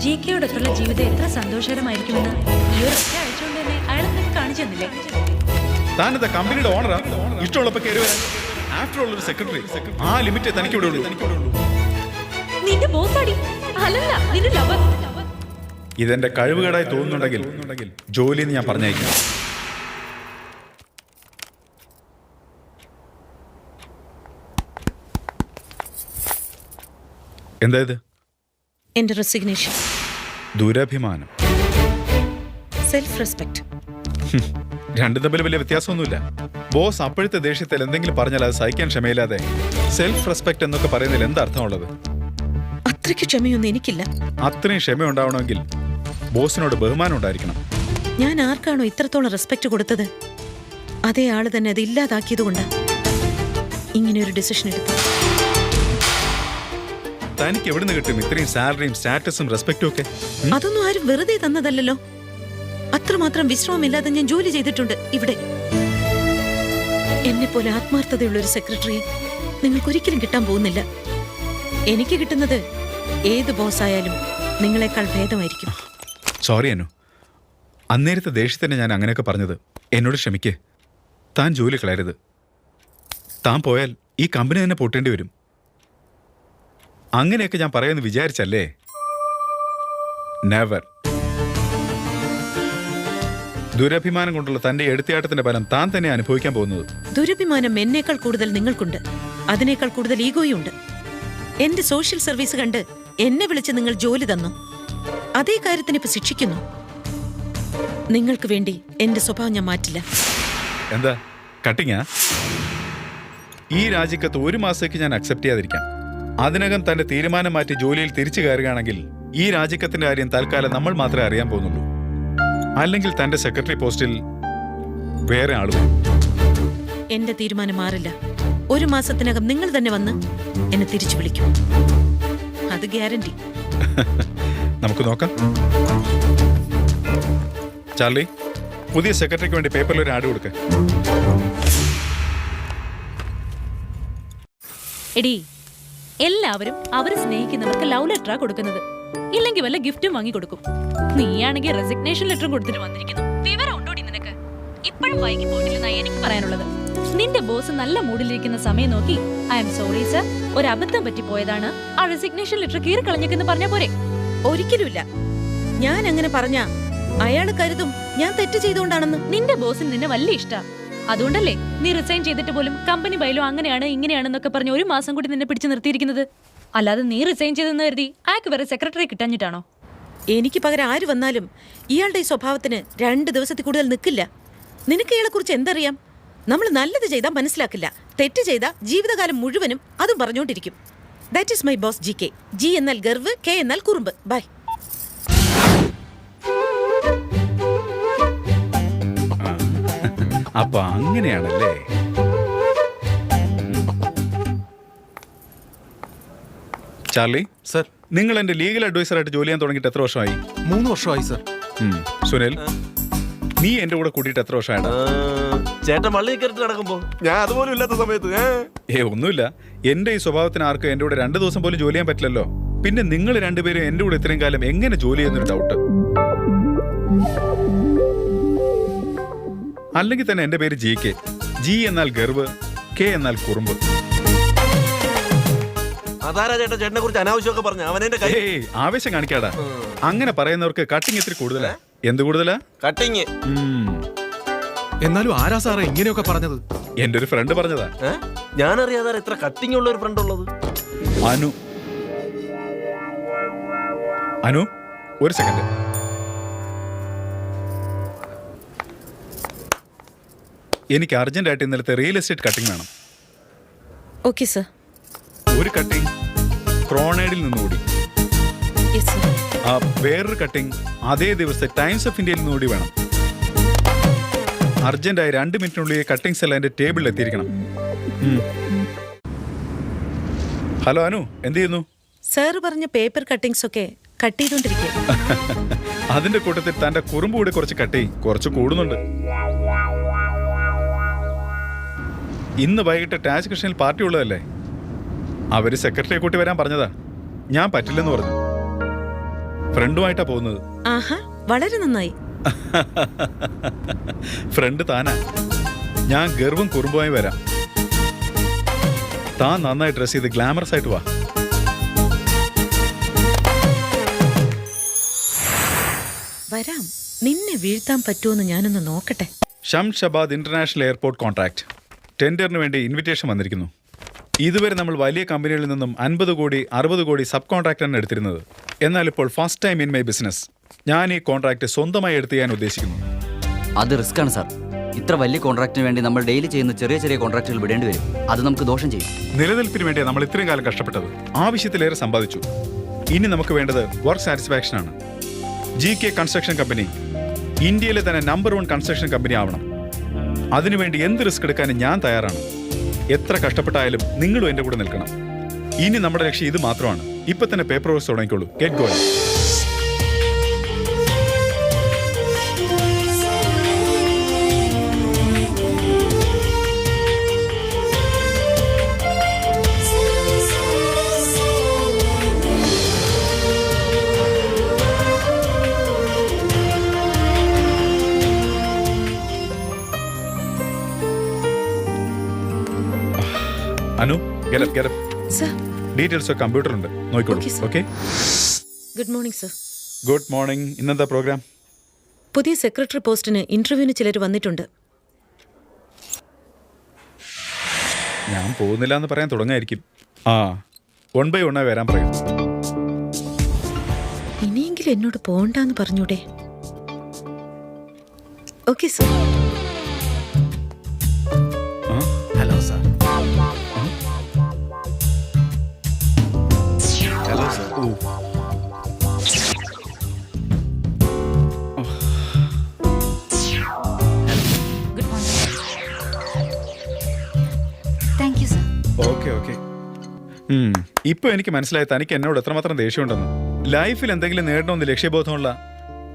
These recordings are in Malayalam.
ജികെയോടൊപ്പമുള്ള ജീവിതം എത്ര സന്തോഷകരമായിരിക്കുമെന്ന് ഈ ഒരു ഒറ്റ ആഴ്ച കൊണ്ട് തന്നെ അയാൾ നിങ്ങൾക്ക് കാണിച്ചു തന്നില്ലേ? താനെന്താ കമ്പനിയുടെ ഓണറാ? ഇഷ്ടമുള്ളപ്പോ കയറി വരാൻ. ആഫ്റ്റർ ഓൾ ഒരു സെക്രട്ടറി, ആ ലിമിറ്റേ തനിക്ക് ഇവിടെ ഉള്ളൂ. നിന്റെ ബോസാടി, അല്ലല്ല നിന്റെ ലവർ. ഇതെന്റെ കഴിവുകേടായി തോന്നുന്നുണ്ടെങ്കിൽ ജോലിന്ന് ഞാൻ പറഞ്ഞയക്കാം. എന്താ ഇത്? എന്റെ റെസിഗ്നേഷൻ. ദുരഭിമാനം. Self respect. രണ്ടും തമ്മിൽ വലിയ വ്യത്യാസമൊന്നുമില്ല. ബോസ് അപ്പോഴത്തെ ദേഷ്യത്തിൽ എന്തെങ്കിലും പറഞ്ഞാൽ അത് സഹിക്കാൻ ക്ഷമയില്ലാതെ സെൽഫ് റെസ്പെക്ട് എന്നൊക്കെ പറയുന്നതിൽ എന്താ അർത്ഥമുള്ളത്? അത്രയ്ക്ക് ക്ഷമയൊന്നും എനിക്കില്ല. അത്രയും ക്ഷമ ഉണ്ടാവണമെങ്കിൽ ബോസിനോട് ബഹുമാനം ഉണ്ടായിരിക്കണം. ഞാൻ ആർക്കാണോ ഇത്രത്തോളം റെസ്പെക്ട് കൊടുത്തത് അതേ ആള് തന്നെ അത് ഇല്ലാതാക്കിയത് കൊണ്ടാ ഇങ്ങനെ ഒരു ഡിസിഷൻ എടുത്തു. തനിക്ക് എവിടുന്ന് കിട്ടും ഇത്രയും സാലറിയും സ്റ്റാറ്റസും റെസ്പെക്റ്റും ഒക്കെ? അതൊന്നും ആരും വെറുതെ തന്നതല്ലല്ലോ. അത്രമാത്രം വിശ്രമമില്ലാതെ ഞാൻ ജോലി ചെയ്തിട്ടുണ്ട് ഇവിടെ. എന്നെ പോലെ ആത്മാർത്ഥതയുള്ള ഒരു സെക്രട്ടറിയെ നിങ്ങൾക്ക് ഒരിക്കലും കിട്ടാൻ പോകുന്നില്ല. എനിക്ക് കിട്ടുന്നത് ഏത് ബോസായാലും നിങ്ങളെക്കാൾ ഭേദമായിരിക്കും. സോറി അനു, അന്നേരത്തെ ദേഷ്യത്തന്നെ ഞാൻ അങ്ങനെയൊക്കെ പറഞ്ഞത്. എന്നോട് ക്ഷമിക്കേ. താൻ ജോലി കളയരുത്. താൻ പോയാൽ ഈ കമ്പനി തന്നെ പൊട്ടേണ്ടി വരും. അങ്ങനെയൊക്കെ ഞാൻ പറയുമെന്ന് വിചാരിച്ചല്ലേ? നെവർ. ദുരഭിമാനം കൊണ്ടുള്ള തന്റെ എടുത്തിയാട്ടത്തിന്റെ ഫലം താൻ തന്നെ അനുഭവിക്കാൻ പോകുന്നത്. ദുരഭിമാനം എന്നേക്കാൾ കൂടുതൽ നിങ്ങൾക്കുണ്ട്. അതിനേക്കാൾ കൂടുതൽ ഈഗോയും ഉണ്ട്. എന്റെ സോഷ്യൽ സർവീസ് കണ്ട് എന്നെ വിളിച്ച് നിങ്ങൾ ജോലി തന്നു. അതേ കാര്യത്തിന് ഇപ്പൊ ശിക്ഷിക്കുന്നു. നിങ്ങൾക്ക് വേണ്ടി എന്റെ സ്വഭാവം ഞാൻ മാറ്റില്ല. എന്താ കട്ടിങ്ങാ? ഈ രാജിക്കത്ത് ഒരു മാസത്തേക്ക് ഞാൻ അക്സെപ്റ്റ് ചെയ്യാതിരിക്കാം. അതിനകം തന്റെ തീരുമാനം മാറ്റി ജോലിയിൽ തിരിച്ചു കയറുകയാണെങ്കിൽ ഈ രാജിക്കത്തിന്റെ കാര്യം തൽക്കാലം നമ്മൾ മാത്രമേ അറിയാൻ പോകുന്നുള്ളൂ. അല്ലെങ്കിൽ തന്റെ സെക്രട്ടറി പോസ്റ്റിൽ വേറെ ആളുകൾ. എന്റെ തീരുമാനം മാറില്ല. ഒരു മാസത്തിനകം നിങ്ങൾ തന്നെ വന്ന് എന്നെ തിരിച്ചു വിളിക്കും. അത് ഗ്യാരണ്ടി. നമുക്ക് നോക്കാം. ചാർലി, പുതിയ സെക്രട്ടറിക്ക് വേണ്ടി പേപ്പറിൽ ഒരു ആഡ് കൊടുക്ക. എടി, എല്ലാവരും അവരെ സ്നേഹിക്കുന്നവർക്ക് ലവ് ലെറ്ററാ കൊടുക്കുന്നത്. ഇല്ലെങ്കിൽ വല്ല ഗിഫ്റ്റും വാങ്ങി കൊടുക്കും. നീയാണെങ്കിൽ റെസിഗ്നേഷൻ ലെറ്ററും കൊടുത്തിട്ട് വന്നിരിക്കുന്നു. വിവരം ഉണ്ടോടി നിനക്ക്? ഇപ്പോഴും വൈകി പോയിട്ടില്ലെന്നാ എനിക്ക് പറയാനുള്ളത്. നിന്റെ ബോസ് നല്ല മൂഡിലിരിക്കുന്ന സമയം നോക്കി ഐ എം സോറി സർ, ഒരു അബദ്ധം പറ്റിപ്പോയതാണ്, ആ റെസിഗ്നേഷൻ ലെറ്റർ കീറിക്കളഞ്ഞേക്കെന്ന് പറഞ്ഞ പോരെ? ഒരിക്കലുമില്ല. ഞാൻ അങ്ങനെ പറഞ്ഞ അയാള് കരുതും ഞാൻ തെറ്റ് ചെയ്തുകൊണ്ടാണെന്ന്. നിന്റെ ബോസിന് നിന്നെ വലിയ ഇഷ്ടാ. അതുകൊണ്ടല്ലേ നീ റിസൈൻ ചെയ്തിട്ട് പോലും കമ്പനി ബൈലോ അങ്ങനെയാണ് ഇങ്ങനെയാണെന്നൊക്കെ പറഞ്ഞ് ഒരു മാസം കൂടി നിന്നെ പിടിച്ചു നിർത്തിയിരിക്കുന്നത്. അല്ലാതെ നീ റിസൈൻ ചെയ്തെന്ന് കരുതി അയാൾക്ക് വേറെ സെക്രട്ടറി കിട്ടാഞ്ഞിട്ടാണോ? എനിക്ക് പകരം ആര് വന്നാലും ഇയാളുടെ ഈ സ്വഭാവത്തിന് 2 ദിവസത്തിൽ കൂടുതൽ നിൽക്കില്ല. നിനക്ക് ഇയാളെ കുറിച്ച് എന്തറിയാം? നമ്മൾ നല്ലത് ചെയ്താൽ മനസ്സിലാക്കില്ല, തെറ്റ് ചെയ്താൽ ജീവിതകാലം മുഴുവനും അതും പറഞ്ഞുകൊണ്ടിരിക്കും. That is my boss GK. G എന്നാൽ ഗർവ്, കെ എന്നാൽ കുറുമ്പ്. ബൈ. അപ്പൊ അങ്ങനെയാണല്ലേ? ചാർലി സർ, നിങ്ങൾ എന്റെ ലീഗൽ അഡ്വൈസറായിട്ട് ജോലി ചെയ്യാൻ തുടങ്ങിയിട്ട് എത്ര വർഷമായി? 3 വർഷമായി സർ. സുനിൽ, നീ എന്റെ കൂടെ കൂട്ടിയിട്ട് എത്ര വർഷമായിട്ടാ? ചേട്ടൻ വള്ളി കയറിട്ട് നടക്കുമ്പോ ഞാൻ അതുപോലും ഇല്ലാത്ത സമയത്ത് ഒന്നുമില്ല. എന്റെ ഈ സ്വഭാവത്തിന് ആർക്കും എന്റെ കൂടെ 2 ദിവസം പോലും ജോലി ചെയ്യാൻ പറ്റില്ലല്ലോ. പിന്നെ നിങ്ങൾ രണ്ടുപേരും എന്റെ കൂടെ ഇത്രയും കാലം എങ്ങനെ ജോലി ചെയ്യുന്നൊരു ഡൗട്ട്. അല്ലെങ്കിൽ തന്നെ എന്റെ പേര് GK. ജി എന്നാൽ ഗർവ്, കെ എന്നാൽ കുറുമ്പ്. അതാരാ ചേട്ടാ ചേട്ടനെ കുറിച്ച് അനാവശ്യമൊക്കെ പറഞ്ഞു? അവനെ കൈ ആവേശം കാണിക്കാടാ. അങ്ങനെ പറയുന്നവർക്ക് കട്ടിങ് ഇത്തിരി കൂടുതലാ. എന്ത് കൂടുതലാ? കട്ടിങ്. എന്നാലും ആരാ സാറേ ഇങ്ങനെയൊക്കെ പറഞ്ഞത്? എന്റെ ഒരു ഫ്രണ്ട് പറഞ്ഞതാ. ഞാനറിയാതെ ഇത്ര കട്ടിങ് ഉള്ള ഒരു ഫ്രണ്ട് ഉള്ളത്. അനു. അനു, ഒരു സെക്കൻഡ്. എനിക്ക് അർജന്റായിട്ട് ഇന്നലത്തെ റിയൽ എസ്റ്റേറ്റ് കട്ടിങ് വേണം. Okay sir. ഒരു കട്ടിങ് ക്രോണൈഡിൽ നിന്നുകൂടി, യെസ് സർ. വേറൊരു കട്ടിങ് അതേ ദിവസത്തെ ടൈംസ് ഓഫ് ഇന്ത്യയിൽ നിന്നുകൂടി വേണം. അർജന്റായി 2 മിനിറ്റിനുള്ളിൽ കട്ടിങ്സ് എല്ലാം എന്റെ ടേബിളിൽ എത്തിയിരിക്കണം. ഹലോ അനു, എന്ത് ചെയ്യുന്നു? സാർ പറഞ്ഞ പേപ്പർ കട്ടിങ്സ് ഒക്കെ കട്ട് ചെയ്തോണ്ടിരിക്കുക. അതിന്റെ കൂട്ടത്തിൽ തന്റെ കുറുമ്പ് കൂടി കുറച്ച് കട്ട് ചെയ്യും. കുറച്ച് കൂടുന്നുണ്ട്. ഇന്ന് വൈകിട്ട് ടാച്ച് കൃഷ്ണയിൽ പാർട്ടി ഉള്ളതല്ലേ? അവര് സെക്രട്ടറിയെ കൂട്ടി വരാൻ പറഞ്ഞതാ. ഞാൻ പറ്റില്ലെന്ന് പറഞ്ഞു. ഫ്രണ്ടുമായിട്ടാ പോകുന്നത്. ആഹാ, വളരെ നന്നായി. ഫ്രണ്ട് താനാ. ഞാൻ ഗർവും കുറുമ്പുമായി വരാം. താൻ നന്നായി ഡ്രസ് ചെയ്ത് ഗ്ലാമറസ് ആയിട്ട് വാ. വരാം. നിന്നെ വീഴ്ത്താൻ പറ്റുമെന്ന് ഞാനൊന്ന് നോക്കട്ടെ. ഷംഷാബാദ് ഇന്റർനാഷണൽ എയർപോർട്ട് കോൺട്രാക്ട് ടെൻഡറിന് വേണ്ടി ഇൻവിറ്റേഷൻ വന്നിരിക്കുന്നു. ഇതുവരെ നമ്മൾ വലിയ കമ്പനികളിൽ നിന്നും 50 കോടി 60 കോടി സബ് കോൺട്രാക്ടാണ് എടുത്തിരുന്നത്. എന്നാൽ ഇപ്പോൾ first time in my business ഞാൻ ഈ കോൺട്രാക്ട് സ്വന്തമായി എടുത്ത് ചെയ്യാൻ ഉദ്ദേശിക്കുന്നു. അത് റിസ്ക് ആണ് സാർ. ഇത്ര വലിയ കോൺട്രാക്ടിന് വേണ്ടി നമ്മൾ ഡെയിലി ചെയ്യുന്ന ചെറിയ ചെറിയ കോൺട്രാക്റ്റുകൾ വിടേണ്ടി വരും. അത് നമുക്ക് ദോഷം ചെയ്യും. നിലനിൽപ്പിന് വേണ്ടിയാണ് നമ്മൾ ഇത്രയും കാലം കഷ്ടപ്പെട്ടത്. ആവശ്യത്തിലേറെ സമ്പാദിച്ചു. ഇനി നമുക്ക് വേണ്ടത് വർക്ക് സാറ്റിസ്ഫാക്ഷൻ ആണ്. GK കൺസ്ട്രക്ഷൻ കമ്പനി ഇന്ത്യയിലെ തന്നെ നമ്പർ 1 കൺസ്ട്രക്ഷൻ കമ്പനി ആവണം. അതിനുവേണ്ടി എന്ത് റിസ്ക് എടുക്കാനും ഞാൻ തയ്യാറാണ്. എത്ര കഷ്ടപ്പെട്ടായാലും നിങ്ങളും എൻ്റെ കൂടെ നിൽക്കണം. ഇനി നമ്മുടെ ലക്ഷ്യം ഇത് മാത്രമാണ്. ഇപ്പൊ തന്നെ പേപ്പർ വർക്ക്സ് തുടങ്ങിക്കോളൂ. Get going. Anu, get up. Sir, details കമ്പ്യൂട്ടറുണ്ട്, നോക്കിക്കോളൂ. Okay, sir. Okay. Good morning sir. Good morning. ഇന്നെന്താ പ്രോഗ്രാം? പുതിയ സെക്രട്ടറി പോസ്റ്റിന് ഇന്റർവ്യൂവിന് ചിലർ വന്നിട്ടുണ്ട്. ഞാൻ പോകുന്നില്ല എന്ന് പറയാൻ തുടങ്ങായിരിക്കും. 1 by 1 വരാൻ പറയും. ഇനിയെങ്കിലും എന്നോട് പോണ്ടെന്ന് പറഞ്ഞൂടെ? Okay sir. Hello sir. Hello sir. Good morning. Thank you sir. Okay. ഇപ്പൊ എനിക്ക് മനസ്സിലായി തനിക്ക് എന്നോട് എത്രമാത്രം ദേഷ്യമുണ്ടെന്ന്. ലൈഫിൽ എന്തെങ്കിലും നേടണമെന്ന് ലക്ഷ്യബോധമുള്ള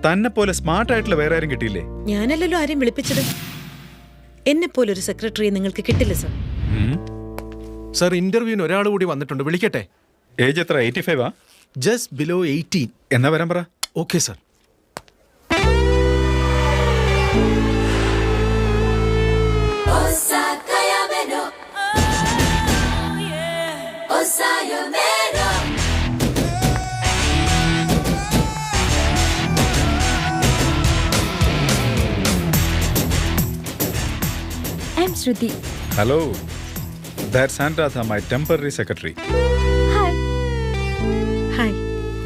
തന്നെ പോലെ സ്മാർട്ട് ആയിട്ടുള്ള വേറെ ആരും കിട്ടിയില്ലേ? ഞാനല്ലല്ലോ ആരെയും വിളിപ്പിച്ചത്. എന്നെ പോലൊരു സെക്രട്ടറിയെ നിങ്ങൾക്ക് കിട്ടില്ല സർ. സാർ, ഇന്റർവ്യൂവിന് ഒരാൾ കൂടി വന്നിട്ടുണ്ട്. വിളിക്കട്ടെ? ഏജ് എത്ര? 85 ജസ്റ്റ് ബിലോ 18. എന്നാ വരാൻ പറ. Okay sir. I'm Shruti. Hello, that's ആൻഡ്രാധ, my temporary secretary. Hi. Hi.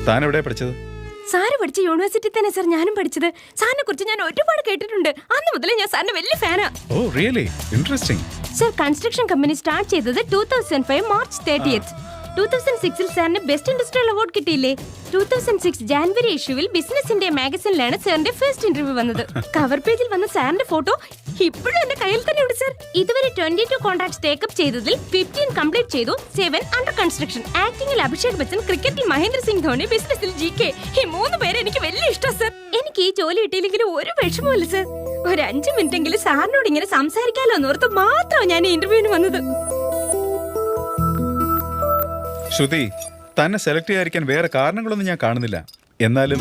താൻ എവിടെയാ പഠിച്ചത്? സാറ് പഠിച്ച യൂണിവേഴ്സിറ്റി തന്നെ സാർ ഞാനും പഠിച്ചത്. സാറിനെ കുറിച്ച് ഞാൻ ഒരുപാട് കേട്ടിട്ടുണ്ട്. അന്ന് മുതലേ ഞാൻ സാറിന്റെ വലിയ ഫാനാ. Oh really? Interesting. Sir construction company start ചെയ്തത് 2005 മാർച്ച് 30th. 2006 സാറിന് ബെസ്റ്റ് ഇൻഡസ്ട്രിയൽ അവാർഡ് കിട്ടിയില്ലേ? 2006 ജാനുവരി ഇഷ്യൂവിൽ ബിസിനസ് ഇന്ത്യ മാഗസിനിലാണ് സാറിന്റെ ഫസ്റ്റ് ഇന്റർവ്യൂ വന്നത്. കവർ പേജിൽ വന്ന സാറിന്റെ ഫോട്ടോ ഇപ്പോഴും എന്റെ കയ്യിൽ തന്നെ ഉണ്ട് സാർ. ഇതുവരെ 22 കോൺട്രാക്ട്സ് ടേക്കപ്പ് ചെയ്തതിൽ 15 കംപ്ലീറ്റ് ചെയ്തു, 7 അണ്ടർ കൺസ്ട്രക്ഷൻ. ആക്ടിംഗിൽ അഭിഷേക് ബച്ചൻ, ക്രിക്കറ്റിൽ മഹേന്ദ്ര സിംഗ് ധോണി, ബിസിനസ്സിൽ GK. ഈ 3 പേരെ എനിക്ക് വലിയ ഇഷ്ടം സാർ. എനിക്ക് ഈ ജോലി കിട്ടിയില്ലെങ്കിലും ഒരു വിഷമമില്ല സാർ. ഒരു 5 മിനിറ്റെങ്കിലും സാറിനോട് ഇങ്ങനെ സംസാരിക്കാലോ എന്നോർത്ത് മാത്രമാണ് ഞാൻ ഈ ഇന്റർവ്യൂവിന് വന്നത്. ശ്രുതി, തന്നെ സെലക്ട് ചെയ്യാതിരിക്കാൻ വേറെ കാരണങ്ങളൊന്നും ഞാൻ കാണുന്നില്ല. എന്നാലും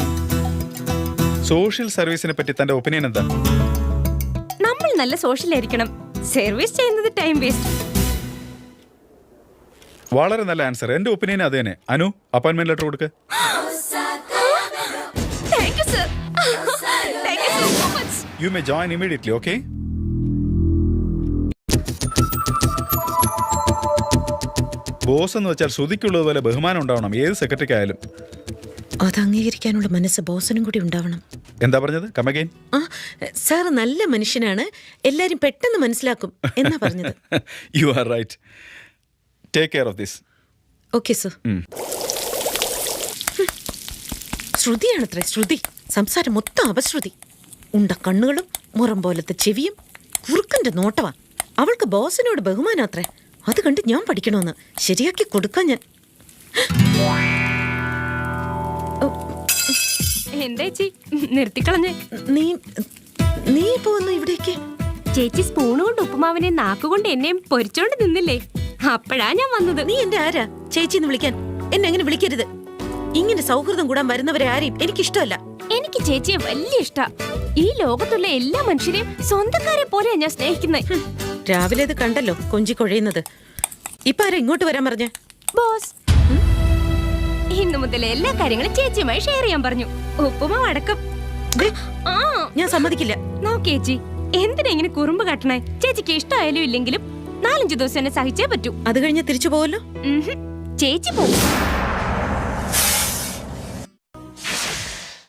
സോഷ്യൽ സർവീസിനെ പറ്റി തന്റെ ഒപ്പീനിയൻ എന്താ? നമ്മൾ നല്ല സോഷ്യൽ ആയിരിക്കണം. സർവീസ് ചെയ്യുന്നത് ടൈം വേസ്റ്റ്. വളരെ നല്ല ആൻസർ. എന്റെ ഒപ്പീനിയൻ അത് തന്നെ. അനു, അപ്പോയിന്റ്മെന്റ് ലെറ്റർ കൊടുക്ക്. Thank you sir. Thank you so much. You may join immediately. Okay? Boss എന്ന് വെച്ചാൽ ശ്രുതിക്കുള്ളതുപോലെ ബഹുമാനം ഉണ്ടാവണം ഏത് സെക്രട്ടറിക്കായാലും. അത് അംഗീകരിക്കാനുള്ള മനസ്സ് ബോസിനും കൂടി ഉണ്ടാവണം. എന്താ പറഞ്ഞത്? Come again. സാർ നല്ല മനുഷ്യനാണ്, എല്ലാരും പെട്ടെന്ന് മനസ്സിലാക്കും എന്നാ പറഞ്ഞത്. You are right. Take care of this. Okay sir. ശ്രുതിയാണത്രേ, ശ്രുതി. സംസാരം മൊത്തം അപശ്രുതി. ഉണ്ട കണ്ണുകളും മുറം പോലത്തെ ചെവിയും കുറുക്കന്റെ നോട്ടവാ. അവൾക്ക് ബോസിനോട് ബഹുമാനാത്രേ. അത് കണ്ട് ഞാൻ പഠിക്കണമെന്ന്. ശരിയാക്കി കൊടുക്കാൻ ഞാൻ. എന്താ ചേച്ചി നിർത്തിക്കളഞ്ഞേ? നീ നീ പോന്നു ഇവിടേക്ക്? ചേച്ചി സ്പൂണ് കൊണ്ട് ഉപ്പുമാവിനെ നാക്കുകൊണ്ട് എന്നെയും പൊരിച്ചോണ്ട് നിന്നില്ലേ? അപ്പോഴാ ഞാൻ വന്നത്. നീ എന്റെ ആരാ ചേച്ചിന്ന് വിളിക്കാൻ? എന്നെ അങ്ങനെ വിളിക്കരുത്. ഇങ്ങനെ സൗഹൃദം കൂടാൻ വരുന്നവരെ ആരെയും എനിക്കിഷ്ടമല്ല. എനിക്ക് ചേച്ചിയെ വലിയ ഇഷ്ടാ. ഈ ലോകത്തുള്ള എല്ലാ മനുഷ്യരെയും സ്വന്തക്കാരെ പോലെയാ ഞാൻ സ്നേഹിക്കുന്നത്. രാവിലെ ഇത് കണ്ടല്ലോ കൊഞ്ചി കൊഴയുന്നത്. ഇപ്പൊ ആരാ ഇങ്ങോട്ട് വരാൻ പറഞ്ഞ? ബോസ് ഇന്നു മുതൽ എല്ലാ കാര്യങ്ങളും ചേച്ചിയുമായി ഷെയർ ചെയ്യാൻ പറഞ്ഞു. ഉപ്പുമാവ് അടക്കം. ആ ഞാൻ സമ്മതിക്കില്ല. നോക്കേച്ചി, എന്തിനാ ഇങ്ങനെ കുറുമ്പ് കാട്ടണേ? ചേച്ചിക്ക് ഇഷ്ടമായാലും ഇല്ലെങ്കിലും 4-5 ദിവസം എന്നെ സഹിച്ചേ പറ്റൂ. അത് കഴിഞ്ഞ് തിരിച്ചു പോവല്ലോ. ചേച്ചി പോകും.